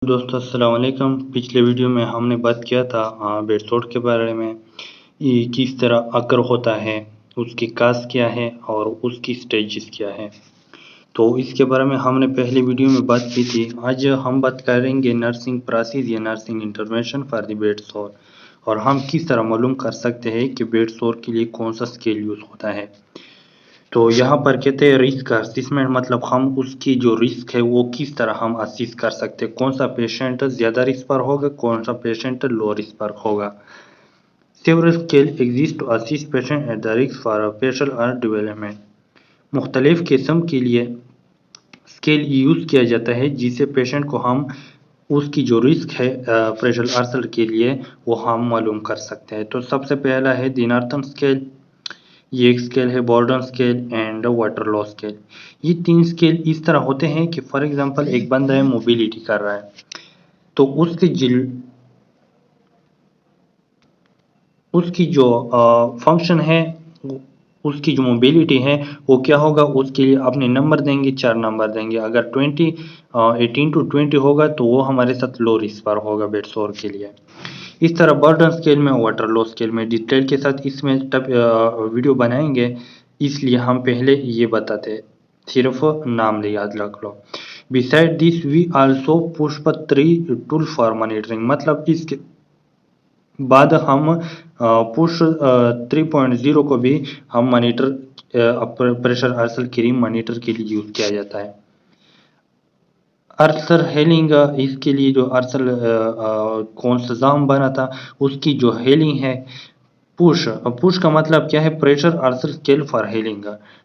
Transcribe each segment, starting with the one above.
दोस्तों अस्सलाम वालेकुम। पिछले वीडियो में हमने बात किया था बेड सोर के बारे में। ये किस तरह अकर होता है, उसकी काज क्या है और उसकी स्टेजेस क्या है। तो इसके बारे में हमने पहले वीडियो में बात की थी। आज हम बात करेंगे नर्सिंग प्रोसेस या nursing intervention for the bed सोर, और हम किस तरह मालूम कर सकते हैं कि बेड सोर के लिए कौन सा स्केल यूज़ होता है। तो यहाँ पर कहते हैं रिस्क असेसमेंट, मतलब हम उसकी जो रिस्क है वो किस तरह हम असेस कर सकते हैं, कौन सा पेशेंट ज़्यादा रिस्क पर होगा, कौन सा पेशेंट लो रिस्क पर होगा। Several scale exist to assess patient at the risk for a special और डेवलपमेंट। मुख्तलिफ किस्म के लिए स्केल यूज़ किया जाता है जिससे पेशेंट को हम उसकी जो रिस्क है प्रेशर अल्सर के लिए वो हम मालूम कर सकते हैं। तो सबसे पहला है दी नॉर्थन स्केल। ये एक स्केल है बॉर्डन स्केल एंड वाटरलॉ स्केल। ये तीन स्केल इस तरह होते हैं कि फॉर एग्जांपल एक बंदा है मोबिलिटी कर रहा है, तो उसकी जो फंक्शन है, उसकी जो मोबिलिटी है वो क्या होगा, उसके लिए अपने नंबर देंगे, 4 नंबर देंगे। अगर 18 टू 20 होगा तो वो हमारे साथ लो रिस्क पर होगा बेड सोर के लिए। इस तरह बर्डन स्केल में, वाटरलॉ स्केल में डिटेल के साथ इसमें वीडियो बनाएंगे, इसलिए हम पहले ये बताते हैं, सिर्फ नाम याद रख लो। बिसाइड दिस वी आल्सो पुष्प 3 टूल फॉर मॉनिटरिंग, मतलब इसके बाद हम पुश 3.0 को भी हम monitor pressure ulcer cream monitor के लिए यूज किया जाता है। अल्सर हेलिंग, इसके लिए जो अल्सर कौन सा जाम बना था उसकी जो हेलिंग है, पुश पुश का मतलब क्या है, pressure ulcer scale for hailing.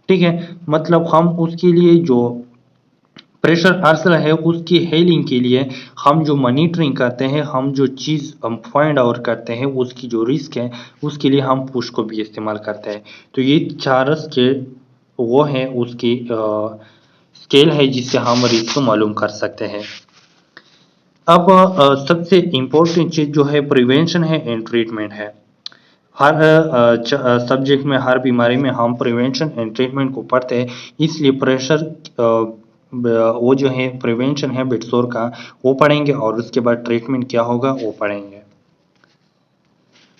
ठीक है, मतलब हम उसके लिए जो प्रेशर अल्सर है उसकी हेलिंग के लिए हम जो मॉनिटरिंग करते हैं, हम जो चीज़ हम फाइंड आउट करते हैं उसकी जो रिस्क है, उसके लिए हम पुश को भी इस्तेमाल करते हैं। तो ये चार स्केल वो है उसकी स्केल है जिससे हम रिस्क मालूम कर सकते हैं। अब सबसे इम्पोर्टेंट चीज़ जो है प्रिवेंशन है एंड ट्रीटमेंट है। हर सब्जेक्ट में, हर बीमारी में हम प्रिवेंशन एंड ट्रीटमेंट को पढ़ते हैं, इसलिए प्रेशर वो जो है प्रिवेंशन है बेड सोर का वो पढ़ेंगे, और उसके बाद ट्रीटमेंट क्या होगा वो पढ़ेंगे।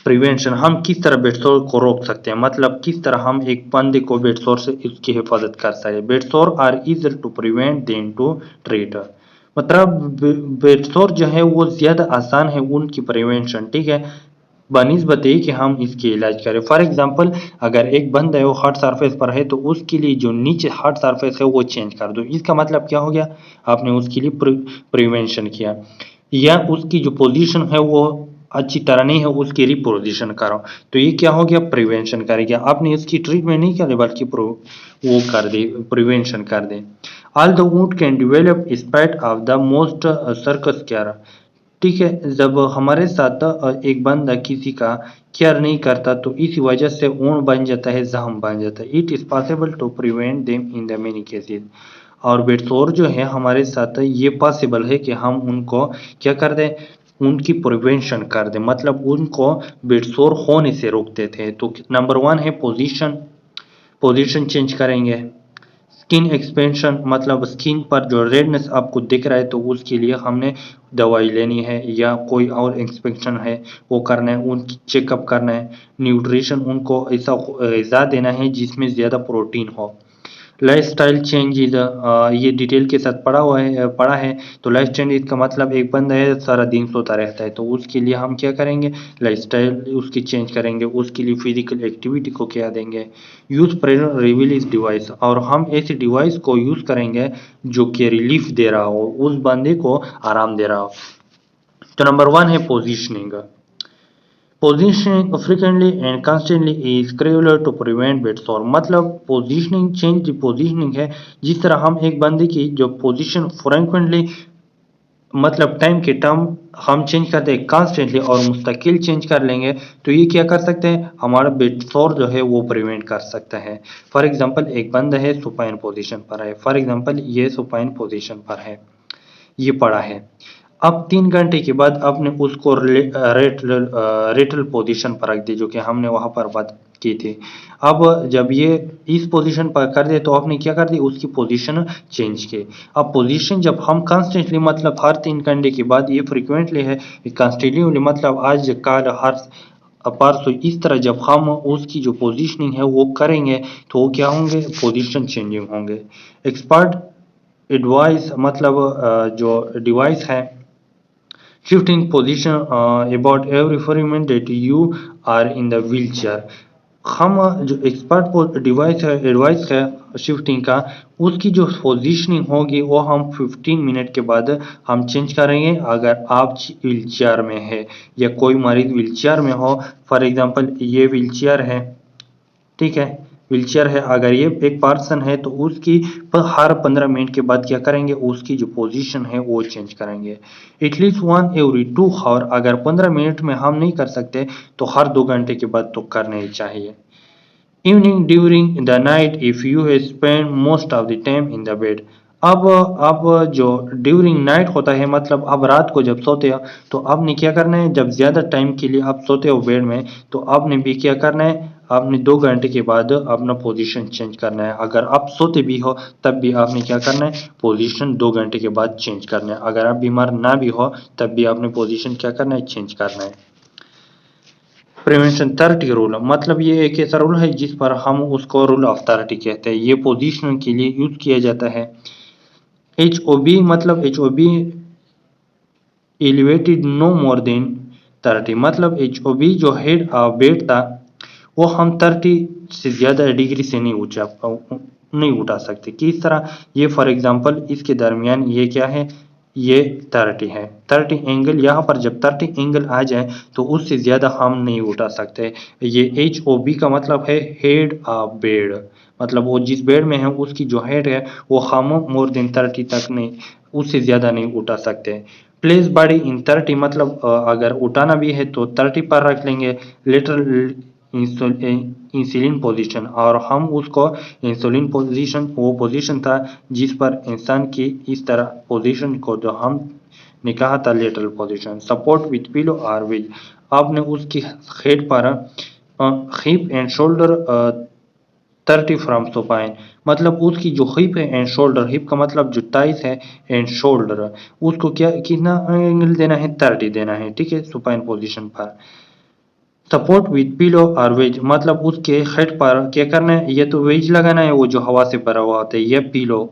प्रिवेंशन, हम किस तरह बेड सोर को रोक सकते हैं, मतलब किस तरह हम एक बंदे को बेड सोर से उसकी हिफाजत कर सकते हैं। Bed sore are easier to prevent than to treat, मतलब बेड सोर जो है वो ज़्यादा आसान है उनकी प्रिवेंशन, ठीक है, बनिस्बत कि हम इसकी इलाज करें। फॉर एग्जांपल अगर एक बंदा है वो हार्ड सरफेस पर है तो उसके लिए जो नीचे हार्ड सरफेस है वो चेंज कर दो, इसका मतलब क्या हो गया, आपने उसके लिए प्रिवेंशन किया। या उसकी जो पोजीशन है वो अच्छी तरह नहीं है, उसकी रिपोजिशन करो, तो ये क्या हो गया, प्रिवेंशन करेगा। आपने इसकी ट्रीटमेंट नहीं करे बल्कि वो कर दे, प्रिवेंशन कर दे। All the wound can develop spite of the most circus care. ठीक है, जब हमारे साथ एक बंदा किसी का केयर नहीं करता तो इस वजह से ऊन बन जाता है, जख्म बन जाता है। It is possible to prevent them in the many cases. और बेडसोर जो है हमारे साथ ये पॉसिबल है कि हम उनको क्या कर दें, उनकी प्रिवेंशन कर दें, मतलब उनको बेडसोर होने से रोक देते हैं। तो नंबर 1 है पोजीशन, पोजीशन चेंज करेंगे। स्किन एक्सपेंशन, मतलब स्किन पर जो रेडनेस आपको दिख रहा है तो उसके लिए हमने दवाई लेनी है, या कोई और एक्सपेंशन है वो करना है, उनकी चेकअप करना है। न्यूट्रिशन, उनको ऐसा ग़िज़ा देना है जिसमें ज़्यादा प्रोटीन हो। लाइफस्टाइल चेंजेस, ये डिटेल के साथ पढ़ा है। तो लाइफ चेंज का मतलब एक बंदा है सारा दिन सोता रहता है, तो उसके लिए हम क्या करेंगे, लाइफस्टाइल उसकी चेंज करेंगे, उसके लिए फिजिकल एक्टिविटी को क्या देंगे। यूज़ प्रेशर रिलीज डिवाइस, और हम ऐसे डिवाइस को यूज़ करेंगे जो कि रिलीफ दे रहा हो, उस बंदे को आराम दे रहा हो। तो नंबर 1 है positioning. Positioning frequently and constantly is crucial to prevent bed sore, मतलब पोजीशनिंग चेंज पोजीशनिंग है, जिस तरह हम एक बंदे की जो पोजीशन फ्रिक्वेंटली, मतलब टाइम के टर्म हम चेंज करते हैं कॉन्स्टेंटली और मुस्तकिल चेंज कर लेंगे, तो ये क्या कर सकते हैं, हमारा बेड सोर जो है वो प्रिवेंट कर सकता है। फॉर एग्जांपल एक बंदा है सुपाइन पोजीशन पर है, फॉर एग्जांपल ये सुपाइन पोजीशन पर है, ये पड़ा है। अब 3 घंटे के बाद आपने उसको रेटल पोजीशन पर रख दी, जो कि हमने वहाँ पर बात की थी। अब जब ये इस पोजीशन पर कर दे तो आपने क्या कर दी, उसकी पोजीशन चेंज की। अब पोजीशन जब हम कंस्टेंटली मतलब हर 3 घंटे के बाद, ये फ्रीक्वेंटली है, कंस्टिन्यूसली मतलब आज कल हर परसों इस तरह जब हम उसकी जो पोजीशनिंग है वो करेंगे तो वो क्या होंगे, पोजीशन चेंजिंग होंगे। एक्सपर्ट एडवाइस मतलब जो डिवाइस है shifting position about every 4 minutes that you are in the wheelchair। हम जो एक्सपर्ट डिवाइस है एडवाइस है शिफ्टिंग का, उसकी जो पोजीशनिंग होगी वो हम 15 मिनट के बाद हम चेंज करेंगे अगर आप व्हील चेयर में है या कोई मरीज व्हील चेयर में हो। फॉर एग्जांपल ये व्हील चेयर है, ठीक है, व्हीलचेयर है, अगर ये एक पर्सन है तो उसकी हर 15 मिनट के बाद क्या करेंगे, उसकी जो पोजीशन है वो चेंज करेंगे। एटलीस्ट 1 every 2 आवर, अगर 15 मिनट में हम नहीं कर सकते तो हर 2 घंटे के बाद तो करना ही चाहिए। Evening during the night if you spend most of the time in the bed. अब जो ड्यूरिंग नाइट होता है मतलब अब रात को जब सोते हो तो आपने क्या करना है, जब ज़्यादा टाइम के लिए आप सोते हो बेड में तो आपने भी क्या करना है, आपने 2 घंटे के बाद अपना पोजीशन चेंज करना है। अगर आप सोते भी हो तब भी आपने क्या करना है, पोजीशन 2 घंटे के बाद चेंज करना है। अगर आप बीमार ना भी हो तब भी आपने पोजीशन क्या करना है, चेंज करना है। प्रिवेंशन 30 रूल मतलब ये एक ऐसा रूल है जिस पर हम उसको रूल ऑफ 30 कहते हैं। ये पोजीशन के लिए यूज किया जाता है। HOB मतलब HOB elevated no more than 30 मतलब HOB जो हेड बेड था वो हम 30 से ज़्यादा डिग्री से नहीं उठा सकते। किस तरह, ये फॉर एग्जांपल इसके दरमियान ये क्या है, ये 30 है, 30 एंगल, यहाँ पर जब 30 एंगल आ जाए तो उससे ज़्यादा हम नहीं उठा सकते। ये HOB का मतलब है हेड ऑफ बेड, मतलब वो जिस बेड में है उसकी जो हेड है वो हम मोर देन 30 तक नहीं, उससे ज़्यादा नहीं उठा सकते। प्लेस बॉडी इन 30 मतलब अगर उठाना भी है तो 30 पर रख लेंगे। लेटरल इंसुलिन पोजीशन, और हम उसको इंसुलिन पोजीशन, वो पोजीशन था जिस पर इंसान की इस तरह पोजीशन को जो हम ने कहा था lateral position. Support with pillow और विज, आपने उसकी हेड पर hip and shoulder 30 from supine मतलब उसकी जो हिप है एंड शोल्डर, हिप का मतलब जो टाइस है एंड शोल्डर, उसको क्या कितना एंगल देना है, 30 देना है, ठीक है, सुपाइन पोजीशन पर। सपोर्ट विथ पिलो और वेज मतलब उसके हेड पर क्या करना है, ये तो वेज लगाना है वो जो हवा से भरा हुआ होता है, ये पिलो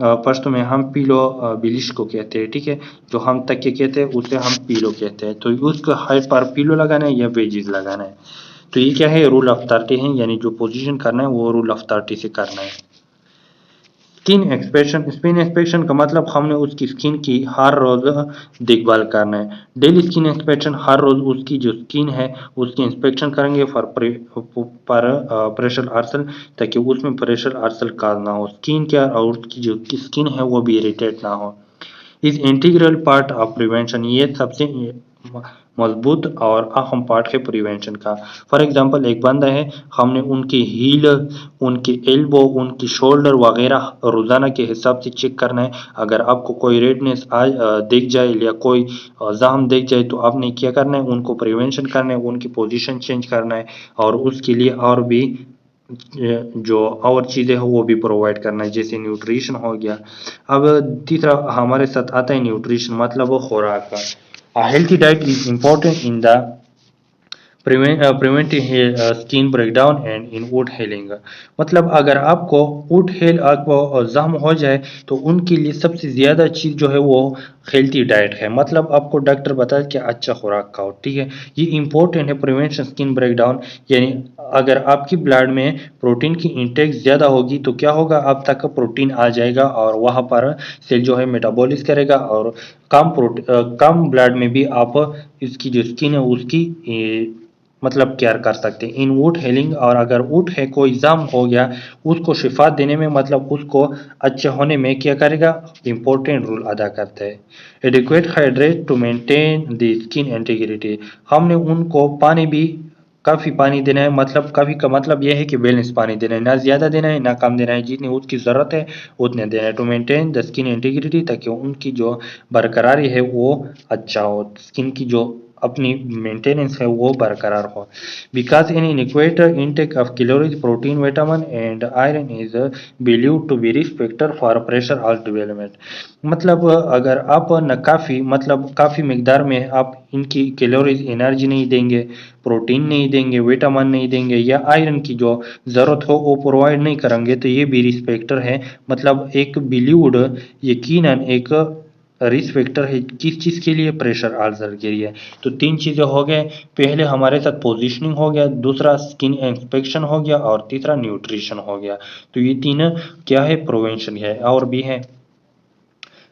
फर्स्ट में हम पिलो बिलिश को कहते हैं, ठीक है, जो हम तकिए कहते हैं उसे हम पिलो कहते हैं। तो उसके हेड पर पिलो लगाना है या वेजेस लगाना है। तो ये क्या है, रूल ऑफ 30 है, यानी जो पोजीशन करना है वो रूल ऑफ 30 से करना है। स्किन एक्सपेक्शन, स्किन एक्सपेक्शन का मतलब हमने उसकी स्किन की हर रोज देखभाल करना है। डेली स्किन इंस्पेक्शन, हर रोज उसकी जो स्किन है उसकी इंस्पेक्शन करेंगे फॉर प्रेशर आर्सल, ताकि उसमें प्रेशर आर्सल का ना हो। स्किन केयर और उसकी जो स्किन है वो भी इरिटेट ना हो। Is integral part of prevention, ये सबसे मजबूत और अहम पार्ट है प्रिवेंशन का। फॉर एग्जांपल एक बंदा है, हमने उनकी हील, उनकी एल्बो, उनकी शोल्डर वगैरह रोजाना के हिसाब से चेक करना है। अगर आपको कोई रेडनेस दिख जाए या कोई जख्म दिख जाए तो आपने क्या करना है, उनको प्रिवेंशन करना है, उनकी पोजीशन चेंज करना है और उसके लिए और भी जो और चीज़ें हैं वो भी प्रोवाइड करना है, जैसे न्यूट्रिशन हो गया। अब तीसरा हमारे साथ आता है न्यूट्रिशन मतलब वो खुराक का। Healthy diet is important in the preventing skin breakdown and in would hailing मतलब अगर आपको वुड हेल आपको जख्म हो जाए तो उनके लिए सबसे ज़्यादा चीज़ जो है वो हेल्थी डाइट है। मतलब आपको डॉक्टर बताए कि अच्छा खुराक खाओ, ठीक है, ये इंपॉर्टेंट है प्रिवेंशन स्किन ब्रेकडाउन। यानी अगर आपकी ब्लड में प्रोटीन की इंटेक ज़्यादा होगी तो क्या होगा, आप तक प्रोटीन आ जाएगा और वहाँ पर सेल जो है मेटाबॉलिस करेगा और कम ब्लड में भी आप इसकी जो स्किन है उसकी मतलब केयर कर सकते हैं। इन वुड हीलिंग, और अगर वुड है कोई जख्म हो गया उसको शिफा देने में मतलब उसको अच्छे होने में क्या करेगा, इंपॉर्टेंट रोल अदा करता है। Adequate hydrate to maintain the skin integrity, हमने उनको पानी भी काफ़ी पानी देना है, मतलब काफ़ी का मतलब यह है कि बैलेंस पानी देना है, ना ज़्यादा देना है ना कम देना है, जितनी उसकी ज़रूरत है उतने देना है। To maintain the skin integrity, ताकि उनकी जो बरकरारी है वो अच्छा हो, स्किन की जो अपनी मेंटेनेंस है वो बरकरार हो। Because in inadequate intake of calories protein vitamin and iron is believed to be risk factor for pressure heart development. मतलब अगर आप न काफ़ी मतलब काफ़ी मिकदार में आप इनकी कैलोरीज एनर्जी नहीं देंगे, प्रोटीन नहीं देंगे, विटामिन नहीं देंगे या आयरन की जो ज़रूरत हो वो प्रोवाइड नहीं करेंगे तो ये भी रिस्क फैक्टर है। मतलब एक बिलीव्ड यकीनन एक रिस्क फैक्टर है किस चीज़ के लिए, प्रेशर अल्सर के लिए। तो तीन चीज़ें हो गए, पहले हमारे साथ पोजीशनिंग हो गया, दूसरा स्किन इंस्पेक्शन हो गया और तीसरा न्यूट्रिशन हो गया। तो ये तीन क्या है, प्रिवेंशन है। और भी है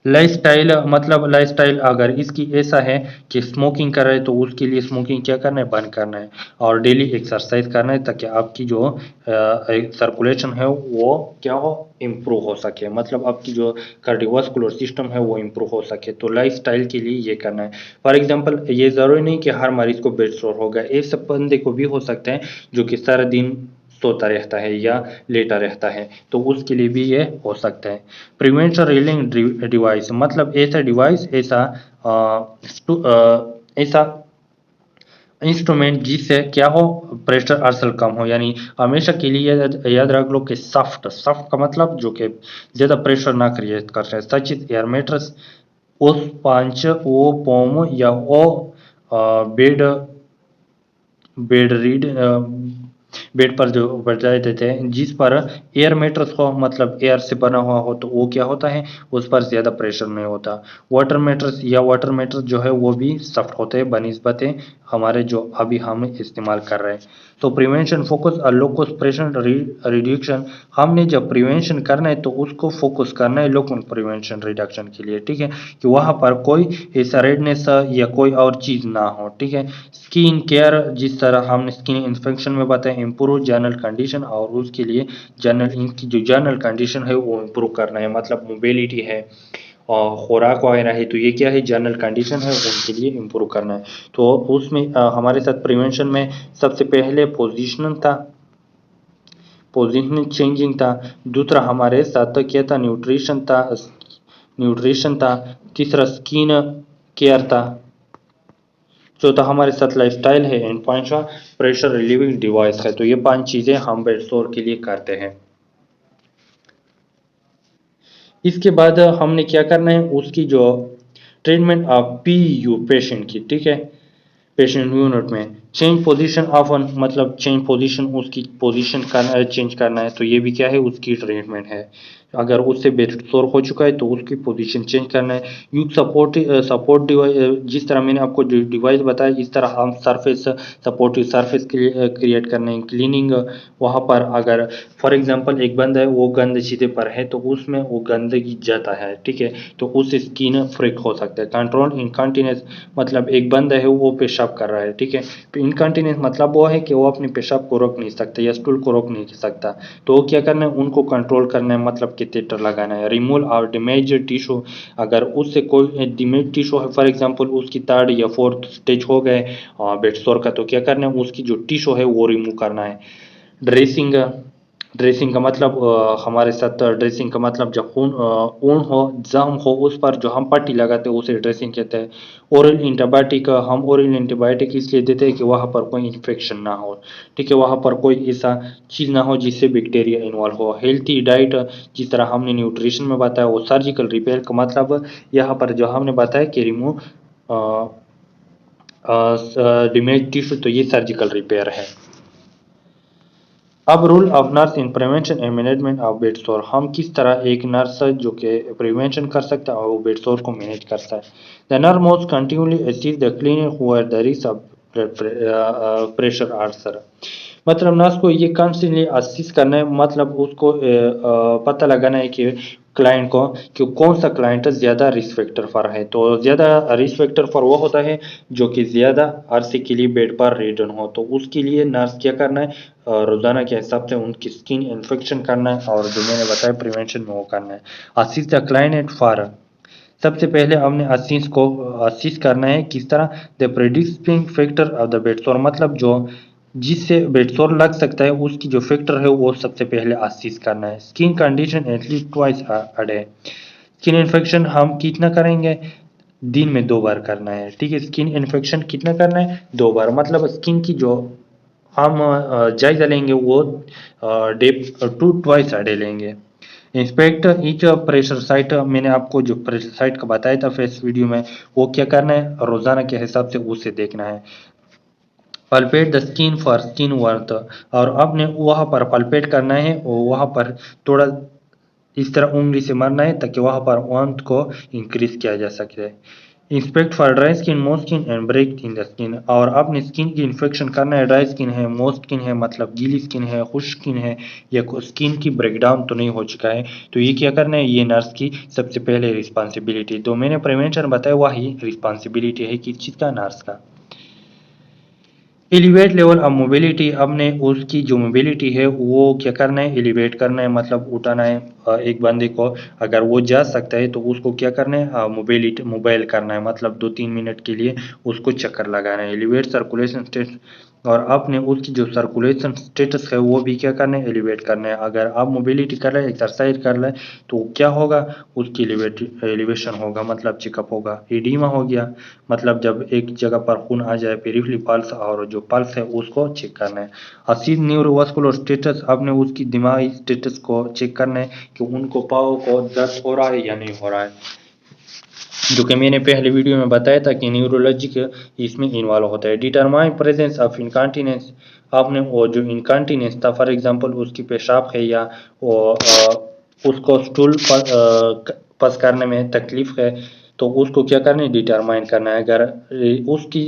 लाइफस्टाइल, मतलब लाइफस्टाइल अगर इसकी ऐसा है कि स्मोकिंग कर रहे हैं तो उसके लिए स्मोकिंग क्या करना है, बंद करना है और डेली एक्सरसाइज करना है ताकि आपकी जो सर्कुलेशन है वो क्या हो, इम्प्रूव हो सके, मतलब आपकी जो कार्डियोवास्कुलर सिस्टम है वो इम्प्रूव हो सके। तो लाइफस्टाइल के लिए ये करना है। फॉर एग्जांपल ये ज़रूरी नहीं कि हर मरीज को बेड सोर होगा, ऐसे बंदे को भी हो सकता है जो कि सारा दिन सोता रहता है या लेटा रहता है, तो उसके लिए भी ये हो सकता है। प्रिवेंशन रीलिंग डिवाइस, मतलब ऐसा डिवाइस, ऐसा इंस्ट्रूमेंट जिससे क्या हो, प्रेशर असल कम हो। यानी हमेशा के लिए याद रख लो कि सॉफ्ट, सॉफ्ट का मतलब जो कि ज़्यादा प्रेशर ना क्रिएट कर रहे, सच इज एयर मेट्रेस, उस पांच वो पोम या वो बेड बेड रीड बेड पर जो बजाए देते हैं जिस पर एयर मैट्रेस हो, मतलब एयर से बना हुआ हो, तो वो क्या होता है, उस पर ज़्यादा प्रेशर नहीं होता। वाटर मैट्रेस या वाटर मैट्रेस जो है वो भी सॉफ्ट होते हैं बनिस्बत हमारे जो अभी हम इस्तेमाल कर रहे हैं। तो प्रिवेंशन फोकस और लोकस प्रेशर रिडक्शन, हमने जब प्रिवेंशन करना है तो उसको फोकस करना है लोकल प्रिवेंशन रिडक्शन के लिए, ठीक है, कि वहाँ पर कोई ऐसा रेडनेस या कोई और चीज़ ना हो, ठीक है। स्किन केयर, जिस तरह हमने स्किन इन्फेक्शन में बताया, इम्प्रूव जनरल कंडीशन, और उसके लिए जनरल इनकी जो जनरल कंडीशन है वो इम्प्रूव करना है, मतलब मोबिलिटी है और खुराक वगैरह है, तो ये क्या है, जनरल कंडीशन है, उनके लिए इम्प्रूव करना है। तो उसमें हमारे साथ प्रिवेंशन में सबसे पहले पोजिशनल था, पोजिशनल चेंजिंग था, दूसरा हमारे साथ क्या था, न्यूट्रिशन था, न्यूट्रिशन था, तीसरा स्किन केयर था, चौथा हमारे साथ लाइफस्टाइल है, एंड पांचवा प्रेशर रिलीविंग डिवाइस है। तो ये पांच चीजें हम बेड सोर के लिए करते हैं। इसके बाद हमने क्या करना है, उसकी जो ट्रीटमेंट ऑफ पीयू पेशेंट की, ठीक है, पेशेंट यूनिट में चेंज पोजीशन ऑफन, मतलब चेंज पोजीशन, उसकी पोजीशन करना, चेंज करना है, तो ये भी क्या है, उसकी ट्रीटमेंट है। अगर उससे बेड सोर हो चुका है तो उसकी पोजीशन चेंज करना है। यूज सपोर्ट सपोर्ट डिवाइस, जिस तरह मैंने आपको डिवाइस बताया इस तरह हम सरफेस, सपोर्टिव सरफेस क्रिएट करने, क्लीनिंग, वहाँ पर अगर फॉर एग्जांपल एक बंदा है वो गंद चीज़े पर है तो उसमें वो गंदगी जाता है, ठीक है, तो उससे स्किन फ्रिक हो सकता है। कंट्रोल इनकॉन्टिनेंस, मतलब एक बंदा है वो पेशाब कर रहा है, ठीक है, इनकॉन्टिनेंस मतलब वो है कि वो अपने पेशाब को रोक नहीं सकता या स्टूल को रोक नहीं सकता, तो क्या करना है, उनको कंट्रोल करना है, मतलब कैथेटर लगाना है। रिमूव और डैमेज टिश्यू, अगर उससे कोई डैमेज टिश्यू है, फॉर एग्जांपल उसकी थर्ड या फोर्थ स्टेज हो गए बेड सोर का, तो क्या करना है, उसकी जो टिश्यू है वो रिमूव करना है। ड्रेसिंग, ड्रेसिंग का मतलब हमारे साथ ड्रेसिंग का मतलब जब खून ऊन हो, जख्म हो, उस पर जो हम पट्टी लगाते हैं उसे ड्रेसिंग कहते हैं। ओरल एंटीबायोटिक, हम ओरल एंटीबायोटिक इसलिए देते हैं कि वहाँ पर कोई इन्फेक्शन ना हो, ठीक है, वहाँ पर कोई ऐसा चीज़ ना हो जिससे बैक्टीरिया इन्वॉल्व हो। हेल्थी डाइट, जिस तरह हमने न्यूट्रिशन में बताया, वो सर्जिकल रिपेयर का मतलब यहाँ पर जो हमने बताया कि रिमूव डैमेज टिश्यू, तो ये सर्जिकल रिपेयर है। अब rule of nurse in prevention and management of bed सोर, हम किस तरह एक नर्स जो कि प्रिवेंशन कर सकता है और वो बेड सोर को मैनेज करता है। The nurse must continuously assist the clinic who are the risk of pressure ulcer, मतलब नर्स को ये कॉन्स्टेंटली असिस्ट करना है, मतलब उसको पता लगाना है कि क्लाइंट को, कि कौन सा क्लाइंट ज़्यादा रिस्क फैक्टर पर है। तो ज़्यादा रिस्क फैक्टर पर वो होता है जो कि ज़्यादा अरसे के लिए बेड पर रिडन हो, तो उसके लिए नर्स क्या करना है, रोज़ाना के हिसाब से उनकी स्किन इन्फेक्शन करना है और जो मैंने बताया प्रिवेंशन में वो करना है। असिस्ट द क्लाइंट फॉर, सबसे पहले हमने असिस्ट को असिस्ट करना है किस तरह, the predicting factor of the bed sore, मतलब जो जिससे बेड सोर लग सकता है उसकी जो फैक्टर है वो सबसे पहले असिस्ट करना है। Skin condition at least twice a day, skin infection हम कितना करेंगे, दिन में 2 बार करना है, ठीक है। स्किन इन्फेक्शन कितना करना है, 2 बार, मतलब स्किन की जो हम जायजा लेंगे वो day to twice a day लेंगे। इंस्पेक्ट ईच प्रेशर साइट, मैंने आपको जो प्रेशर साइट का बताया था फर्स्ट वीडियो में, वो क्या करना है, रोजाना के हिसाब से उसे देखना है। Palpate the skin for skin worth, और आपने वहां पर पल्पेट करना है और वहां पर थोड़ा इस तरह उंगली से मारना है ताकि वहां पर वार्मथ को इंक्रीज किया जा सके। Inspect for dry skin, moist skin and break in the skin, और आपने स्किन की इन्फेक्शन करना है, ड्राई स्किन है, मोस्ट स्किन है, मतलब गीली स्किन है, खुश्क स्किन है, या स्किन की ब्रेकडाउन तो नहीं हो चुका है, तो ये क्या करना है, ये नर्स की सबसे पहले रिस्पॉन्सिबिलिटी। तो मैंने प्रिवेंशन बताया, वही रिस्पॉन्सिबिलिटी है किस चीज़ का, नर्स का। एलिवेट लेवल ऑफ मोबिलिटी, आपने उसकी जो मोबिलिटी है वो क्या करना है, एलिवेट करना है, मतलब उठाना है। एक बंदे को अगर वो जा सकता है तो उसको क्या करना है, मोबिलिटी मोबाइल करना है, मतलब 2-3 मिनट के लिए उसको चक्कर लगाना है। एलिवेट सर्कुलेशन स्टेट, और आपने उसकी जो सर्कुलेशन स्टेटस है वो भी क्या करना है, एलिवेट करना है। अगर आप मोबिलिटी कर रहे हैं, एक्सरसाइज कर रहे हैं, तो क्या होगा, उसकी एलिवेशन होगा, मतलब चेकअप होगा। एडीमा हो गया, मतलब जब एक जगह पर खून आ जाए, पेरिफेरल पल्स, और जो पल्स है उसको चेक करना है। असीज न्यूरोवास्कुलर स्टेटस, आपने उसकी दिमागी स्टेटस को चेक करना है कि उनको पाँव को दर्द हो रहा है या नहीं हो रहा है, जो कि मैंने पहले वीडियो में बताया था कि न्यूरोलॉजिक इसमें इन्वॉल्व होता है। डिटरमाइन प्रेजेंस ऑफ इनकॉन्टिनेंस, आपने वो जो इनकॉन्टिनेंस था, फॉर एग्जांपल उसकी पेशाब है या वो उसको स्टूल पास करने में तकलीफ है, तो उसको क्या करना है, डिटरमाइन करना है। अगर उसकी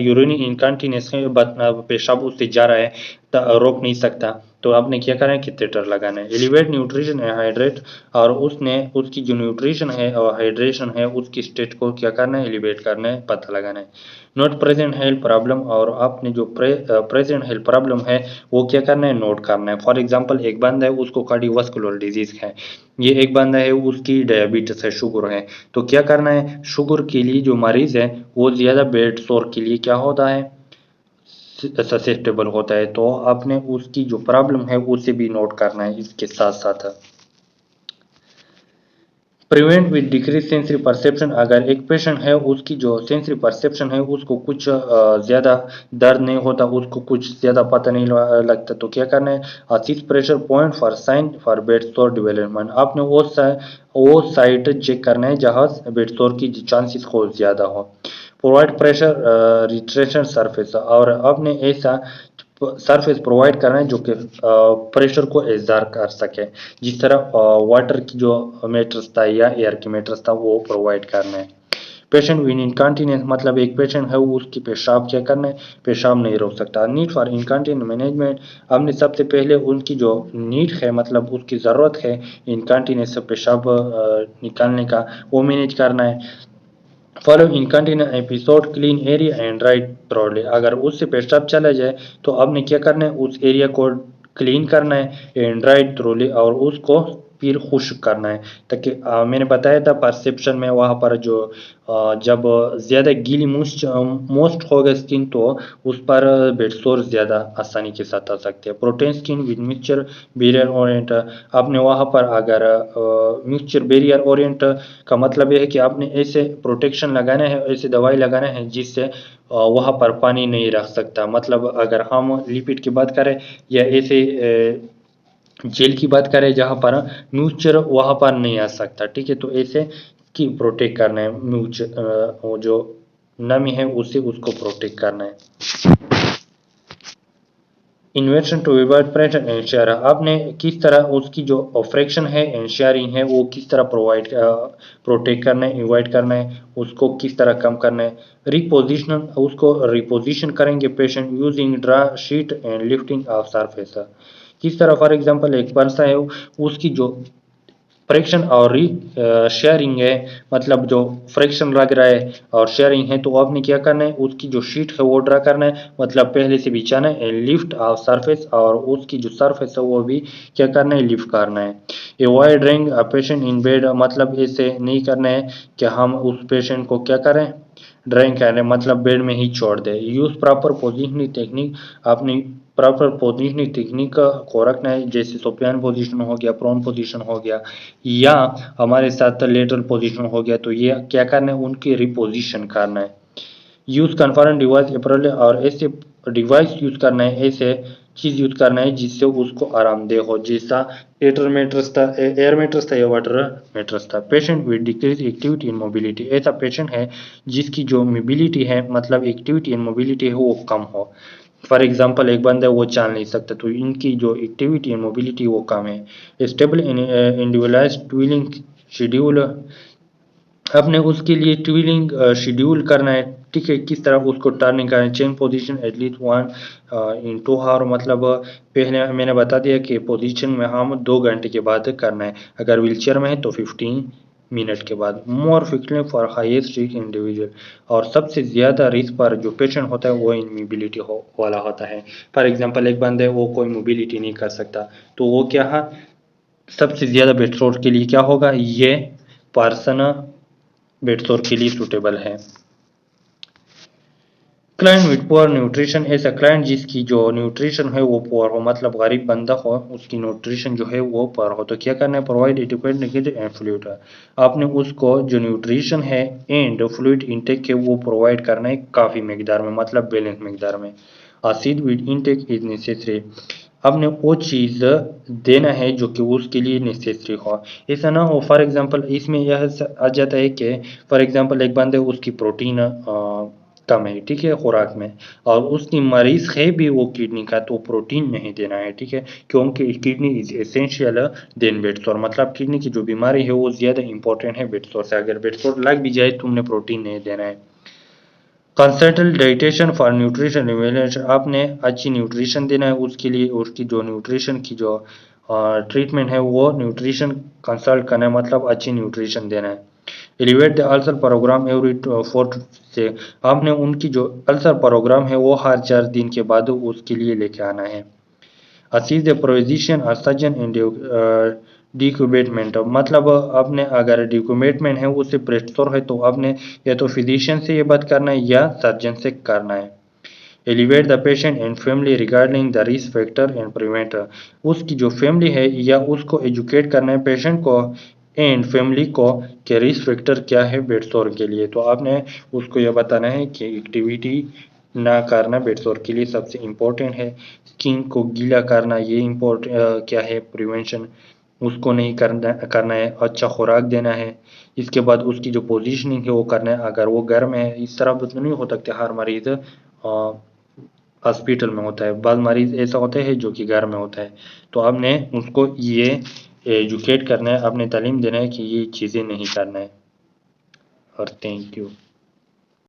यूरिनी इनकॉन्टिनेंस है, पेशाब उससे जा रहा है, रोक नहीं सकता, तो आपने क्या करना है, कैथेटर लगाना है। एलिवेट न्यूट्रिशन है, हाइड्रेट, और उसने उसकी जो न्यूट्रिशन है और हाइड्रेशन है उसकी स्टेट को क्या करना है, एलिवेट करना है, पता लगाना है। नोट प्रेजेंट हेल्थ प्रॉब्लम, और आपने जो प्रेजेंट हेल्थ प्रॉब्लम है वो क्या करना है, नोट करना है। फॉर एग्जांपल एक बंदा है उसको कार्डियोवास्कुलर डिजीज है, ये एक बंदा है उसकी डायबिटीज है, शुगर है, तो क्या करना है, शुगर के लिए जो मरीज है वो ज़्यादा बेड सोर के लिए क्या होता है, ससेप्टेबल होता है, तो आपने उसकी जो प्रॉब्लम है उसे भी नोट करना है इसके साथ साथ। Prevent with decrease sensory perception, अगर एक पेशेंट है उसकी जो सेंसरी परसेप्शन है उसको कुछ ज़्यादा दर्द नहीं होता, उसको कुछ ज़्यादा पता नहीं लगता, तो क्या करना है, assist pressure point for sign for bed sore development, आपने वो साइट चेक करना है जहाँ बेड सोर की चांसेस हो ज़्यादा हो। प्रोवाइड प्रेशर रिट्रेशन सरफेस, और आपने ऐसा सरफेस प्रोवाइड करना है जो कि प्रेशर को एग्जर्ट कर सके, जिस तरह वाटर की जो मेटर्स था या एयर की मेटर्स था वो प्रोवाइड करना है। पेशेंट विन इनकॉन्टिनेंस, मतलब एक पेशेंट है वो उसकी पेशाब क्या करना है, पेशाब नहीं रोक सकता। नीड फॉर इनकॉन्टिनेंस मैनेजमेंट, हमने सबसे पहले उनकी जो नीड है, मतलब उसकी ज़रूरत है इनकॉन्टिनेंस से पेशाब निकालने का, वो मैनेज करना है। Follow incontinent episode clean area and write trolley, अगर उससे पेशाब चला जाए तो आपने क्या करना है, उस एरिया को क्लीन करना है एंड राइट ट्रॉली, और उसको फिर खुश्क करना है, ताकि मैंने बताया था परसेप्शन में वहाँ पर जो जब ज़्यादा गीली मोस्ट होगा स्किन तो उस पर बेड सोर ज़्यादा आसानी के साथ आ सकते हैं। Protein skin with mixture barrier Orient, आपने वहाँ पर अगर मिक्सचर बैरियर ओरिएंट का मतलब यह है कि आपने ऐसे प्रोटेक्शन लगाना है, ऐसे दवाई लगाना है जिससे वहाँ पर पानी नहीं रख सकता, मतलब अगर हम लिपिड की बात करें या ऐसे जेल की बात करें जहाँ पर म्यूचर वहाँ पर नहीं आ सकता, ठीक है, तो ऐसे की प्रोटेक्ट करना है, वो जो नमी है उससे उसको प्रोटेक्ट करना है। Invention to avoid pressure and share, आपने किस तरह उसकी जो फ्रैक्शन है एंड शेयरिंग है वो किस तरह प्रोटेक्ट करना है, अवॉइड करना है, उसको किस तरह कम करना है। रिपोजिशन, उसको रिपोजिशन करेंगे patient using draw sheet and lifting of surface, किस तरह, फॉर एग्जांपल एक पर्सन है उसकी जो फ्रैक्शन और शेयरिंग है, मतलब जो फ्रैक्शन लग रहा है और शेयरिंग है, तो आपने क्या करना है, उसकी जो शीट है वो ड्रा करना है, मतलब पहले से बिछाना है, लिफ्ट ऑफ सरफेस, और उसकी जो सरफेस है वो भी क्या करना है, लिफ्ट करना है। Avoid drawing a patient in bed, मतलब ऐसे नहीं करना है कि हम उस पेशेंट को क्या करें, ड्राइंग करें, मतलब बेड में ही छोड़ दे। यूज प्रॉपर पोजिशनिंग टेक्निक, आपने प्रॉपर पोजीशनिंग टेक्निक को रखना है, जैसे सुपियान पोजीशन हो गया, प्रोन पोजीशन हो गया, या हमारे साथ लेटरल पोजीशन हो गया। तो ये क्या करना है, उनकी रिपोजिशन करना है। यूज कन्फर्म डिवाइस अप्रोल, और ऐसे डिवाइस यूज करना है, ऐसे चीज यूज करना है जिससे उसको आरामदेह हो, जैसा एयर मेट्रस था, या वाटर मेट्रस था। Patient with decrease activity in mobility, ऐसा पेशेंट है जिसकी जो मोबिलिटी है, मतलब एक्टिविटी इन मोबिलिटी है, वो कम हो। फॉर एग्जाम्पल एक बंदा है वो चल नहीं सकता, तो इनकी जो एक्टिविटी एंड मोबिलिटी वो कम है। स्टेबल इंडिविजुअलाइज्ड ट्विलिंग शेड्यूल, आपने उसके लिए ट्विलिंग शेड्यूल करना है, ठीक है। किस तरह उसको टर्निंग करना है, change position at least 1 in 2 hour, मतलब पहले मैंने बता दिया कि पोजीशन में हम 2 घंटे के बाद करना है, अगर व्हीलचेयर में है तो 15 मिनट के बाद। More frequently for highest risk individual, और सबसे ज़्यादा रिस्क पर जो पेशेंट होता है वो इनमोबिलिटी वाला होता है। फॉर एग्जांपल एक बंदे वो कोई मोबिलिटी नहीं कर सकता, तो वो क्या है, सबसे ज़्यादा बेड के लिए क्या होगा, ये पर्सन बेड के लिए सूटेबल है। क्लाइंट विद पुअर न्यूट्रिशन, ऐसा क्लाइंट जिसकी जो न्यूट्रिशन है वो पुअर हो, मतलब गरीब बंदा हो, उसकी न्यूट्रिशन जो है वो पुअर हो, तो क्या करना है, provide adequate nutrition and fluid. आपने उसको जो न्यूट्रिशन है एंड फ्लूइड इनटेक है वो प्रोवाइड करना है काफ़ी मकदार में, मतलब बैलेंस मकदार में। Acid with intake is necessary, आपने वो चीज़ देना है जो कि उसके लिए नेसेसरी हो। ऐसा ना हो, फॉर एग्जांपल इसमें यह आ जाता है कि फॉर एग्जांपल एक बंदे उसकी प्रोटीन कम है, ठीक है, खुराक में, और उसकी मरीज है भी वो किडनी का, तो प्रोटीन नहीं देना है, ठीक है, क्योंकि kidney is essential than bed sore, मतलब किडनी की जो बीमारी है वो ज़्यादा इंपॉर्टेंट है बेड सोर से। अगर बेड सोर लग भी जाए तो तुमने प्रोटीन नहीं देना है। कंसल्टेंट डाइटेशन फॉर न्यूट्रिशन रिवेलेशन, आपने अच्छी न्यूट्रिशन देना है उसके लिए, उसकी जो न्यूट्रिशन की जो ट्रीटमेंट है वो न्यूट्रिशन कंसल्ट करना है, मतलब अच्छी न्यूट्रिशन देना है। Elevate the ulcer program every 4 से, आपने उनकी जो अल्सर प्रोग्राम है वो हर 4 दिन के बाद उसके लिए लेके आना है। असीज द प्रोविजिशन सर्जन इन डिक्यूमेंट, मतलब आपने अगर डिक्यूमेंट है उससे प्रेस्टोर है तो आपने या तो फिजिशियन से ये बात करना है या सर्जन से करना है। Elevate the patient and family regarding the risk factor and prevent, उसकी जो फैमिली है या उसको एजुकेट करना है पेशेंट को एंड फैमिली को कि रिस्क फैक्टर क्या है बेड सोर के लिए। तो आपने उसको यह बताना है कि एक्टिविटी ना करना बेड सोर के लिए सबसे इम्पोर्टेंट है। स्किन को गीला करना ये इम्पोर्टेंट क्या है, प्रिवेंशन, उसको नहीं करना है। अच्छा खुराक देना है, इसके बाद उसकी जो पोजीशनिंग है वो करना है। अगर वो घर में है, इस तरह तो नहीं हो सकता हर मरीज हॉस्पिटल में होता है, बाद मरीज ऐसा होता है जो कि घर में होता है, तो आपने उसको ये एजुकेट करना है, आपने तालीम देना है कि ये चीज़ें नहीं करना है। और थैंक यू।